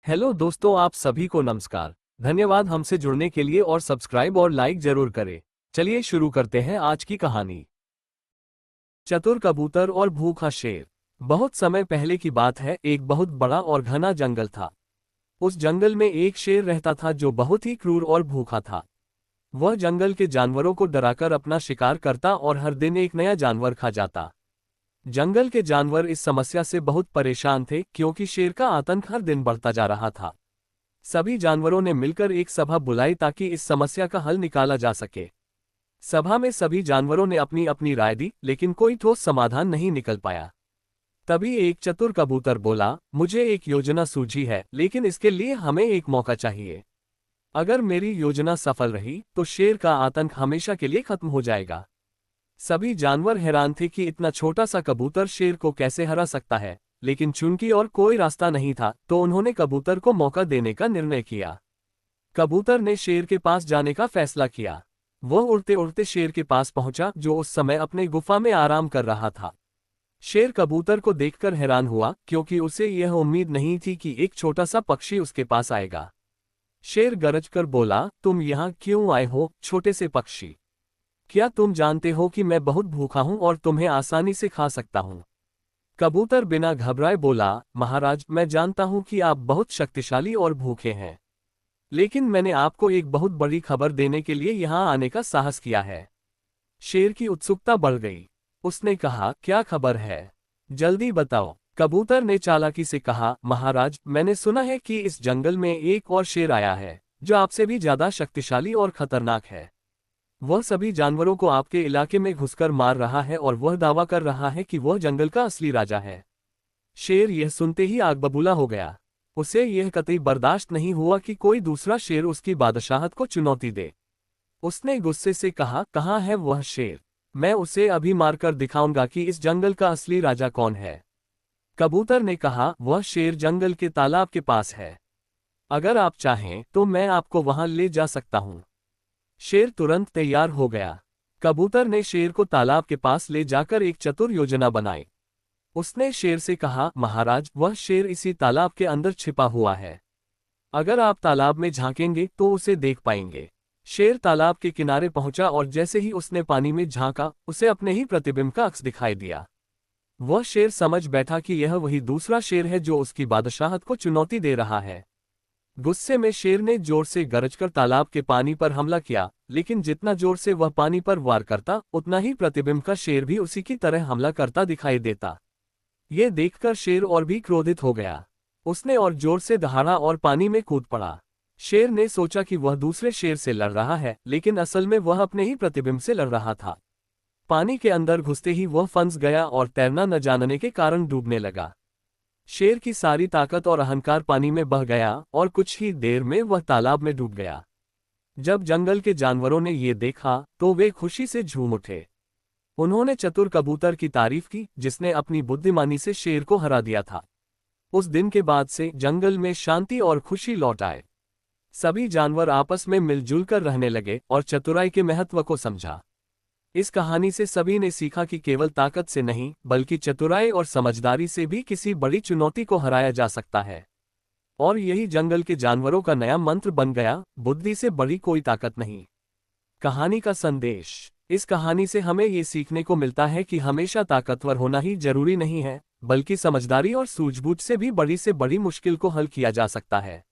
Hello दोस्तों, आप सभी को नमस्कार। धन्यवाद हमसे जुड़ने के लिए और सब्सक्राइब और लाइक जरूर करें। चलिए शुरू करते हैं आज की कहानी। चतुर कबूतर और भूखा शेर। बहुत समय पहले की बात है, एक बहुत बड़ा और घना जंगल था। उस जंगल में एक शेर रहता था जो बहुत ही क्रूर और भूखा था। वह जंगल के जानवरों को डराकर अपना शिकार करता और हर दिन एक नया जानवर खा जाता। जंगल के जानवर इस समस्या से बहुत परेशान थे क्योंकि शेर का आतंक हर दिन बढ़ता जा रहा था। सभी जानवरों ने मिलकर एक सभा बुलाई ताकि इस समस्या का हल निकाला जा सके। सभा में सभी जानवरों ने अपनी अपनी राय दी, लेकिन कोई ठोस समाधान नहीं निकल पाया। तभी एक चतुर कबूतर बोला, मुझे एक योजना सूझी है, लेकिन इसके लिए हमें एक मौका चाहिए। अगर मेरी योजना सफल रही तो शेर का आतंक हमेशा के लिए खत्म हो जाएगा। सभी जानवर हैरान थे कि इतना छोटा सा कबूतर शेर को कैसे हरा सकता है, लेकिन चूंकि और कोई रास्ता नहीं था तो उन्होंने कबूतर को मौका देने का निर्णय किया। कबूतर ने शेर के पास जाने का फैसला किया। वह उड़ते उड़ते शेर के पास पहुंचा, जो उस समय अपने गुफा में आराम कर रहा था। शेर कबूतर को देखकर हैरान हुआ क्योंकि उसे यह उम्मीद नहीं थी कि एक छोटा सा पक्षी उसके पास आएगा। शेर गरजकर बोला, तुम यहाँ क्यों आए हो, छोटे से पक्षी? क्या तुम जानते हो कि मैं बहुत भूखा हूं और तुम्हें आसानी से खा सकता हूं? कबूतर बिना घबराए बोला, महाराज, मैं जानता हूं कि आप बहुत शक्तिशाली और भूखे हैं, लेकिन मैंने आपको एक बहुत बड़ी खबर देने के लिए यहां आने का साहस किया है। शेर की उत्सुकता बढ़ गई। उसने कहा, क्या खबर है? जल्दी बताओ। कबूतर ने चालाकी से कहा, महाराज, मैंने सुना है कि इस जंगल में एक और शेर आया है जो आपसे भी ज्यादा शक्तिशाली और खतरनाक है। वह सभी जानवरों को आपके इलाके में घुसकर मार रहा है और वह दावा कर रहा है कि वह जंगल का असली राजा है। शेर यह सुनते ही आग बबूला हो गया। उसे यह कतई बर्दाश्त नहीं हुआ कि कोई दूसरा शेर उसकी बादशाहत को चुनौती दे। उसने गुस्से से कहा, कहाँ है वह शेर? मैं उसे अभी मारकर दिखाऊंगा कि इस जंगल का असली राजा कौन है। कबूतर ने कहा, वह शेर जंगल के तालाब के पास है। अगर आप चाहें तो मैं आपको वहां ले जा सकता हूं। शेर तुरंत तैयार हो गया। कबूतर ने शेर को तालाब के पास ले जाकर एक चतुर योजना बनाई। उसने शेर से कहा, महाराज, वह शेर इसी तालाब के अंदर छिपा हुआ है। अगर आप तालाब में झांकेंगे तो उसे देख पाएंगे। शेर तालाब के किनारे पहुंचा और जैसे ही उसने पानी में झांका, उसे अपने ही प्रतिबिंब का अक्स दिखाई दिया। वह शेर समझ बैठा कि यह वही दूसरा शेर है जो उसकी बादशाहत को चुनौती दे रहा है। गुस्से में शेर ने जोर से गरजकर तालाब के पानी पर हमला किया, लेकिन जितना जोर से वह पानी पर वार करता, उतना ही प्रतिबिंब का शेर भी उसी की तरह हमला करता दिखाई देता। ये देखकर शेर और भी क्रोधित हो गया। उसने और जोर से दहाड़ा और पानी में कूद पड़ा। शेर ने सोचा कि वह दूसरे शेर से लड़ रहा है, लेकिन असल में वह अपने ही प्रतिबिंब से लड़ रहा था। पानी के अंदर घुसते ही वह फंस गया और तैरना न जानने के कारण डूबने लगा। शेर की सारी ताकत और अहंकार पानी में बह गया और कुछ ही देर में वह तालाब में डूब गया। जब जंगल के जानवरों ने ये देखा तो वे खुशी से झूम उठे। उन्होंने चतुर कबूतर की तारीफ की, जिसने अपनी बुद्धिमानी से शेर को हरा दिया था। उस दिन के बाद से जंगल में शांति और खुशी लौट आए। सभी जानवर आपस में मिलजुल कर रहने लगे और चतुराई के महत्व को समझा। इस कहानी से सभी ने सीखा कि केवल ताकत से नहीं, बल्कि चतुराई और समझदारी से भी किसी बड़ी चुनौती को हराया जा सकता है। और यही जंगल के जानवरों का नया मंत्र बन गया, बुद्धि से बड़ी कोई ताकत नहीं। कहानी का संदेश। इस कहानी से हमें ये सीखने को मिलता है कि हमेशा ताकतवर होना ही जरूरी नहीं है, बल्कि समझदारी और सूझबूझ से भी बड़ी मुश्किल को हल किया जा सकता है।